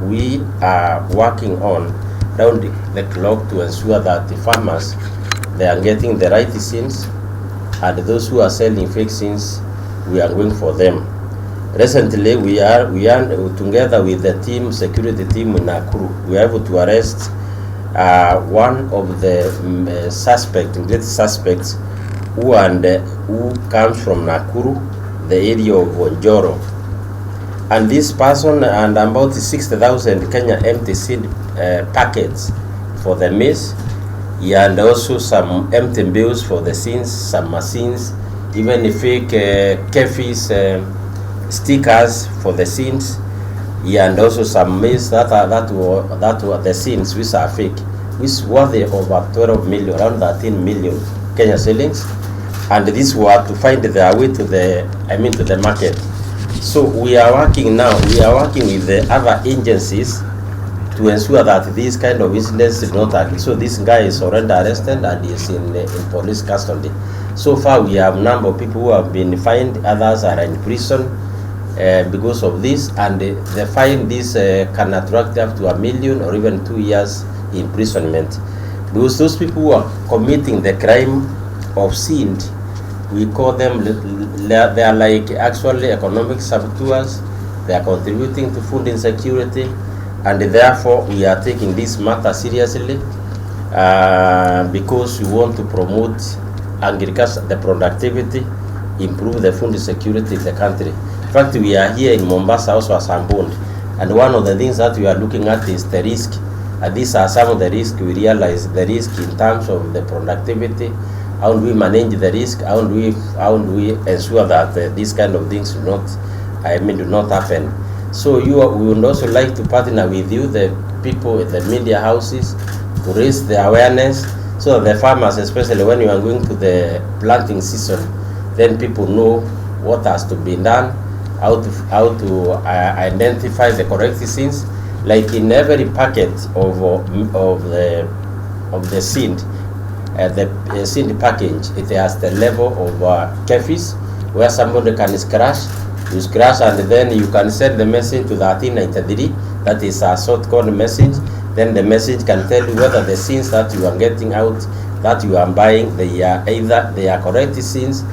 we are working on round the clock to ensure that the farmers, they are getting the right seeds, and those who are selling fake seeds, we are going for them. Recently, we are together with the team, security team in Nakuru, we are able to arrest one of the great suspects who comes from Nakuru, the area of Njoro. And this person and about 60,000 Kenya empty seed packets for the maize, and also some empty bills for the seeds, some machines, even fake kefis stickers for the seeds, and also some maize that were the seeds which are fake, which worth over 12 million, around 13 million Kenya shillings, and these were to find their way to the market. So we are working with the other agencies to ensure that these kind of incidents do not happen. So this guy is already arrested and is in police custody. So far we have a number of people who have been fined, others are in prison because of this, and the fine can attract up to $1 million or even 2 years imprisonment. Because those people who are committing the crime of sin, we call them, they are like actually economic saboteurs. They are contributing to food insecurity, and therefore we are taking this matter seriously because we want to promote agriculture, the productivity, improve the food security in the country. In fact, we are here in Mombasa also as Ambund, and one of the things that we are looking at is the risk. And these are some of the risks we realize, the risk in terms of the productivity. How do we manage the risk? How do we ensure that these kind of things do not happen? So we would also like to partner with you, the people in the media houses, to raise the awareness so that the farmers, especially when you are going to the planting season, then people know what has to be done, how to identify the correct seeds. Like in every packet of the seed, the seed package, it has the level of kefis where somebody can scratch. You scratch and then you can send the message to the 1393. That is a short code message. Then the message can tell you whether the seeds that you are getting out, that you are buying, they are correct seeds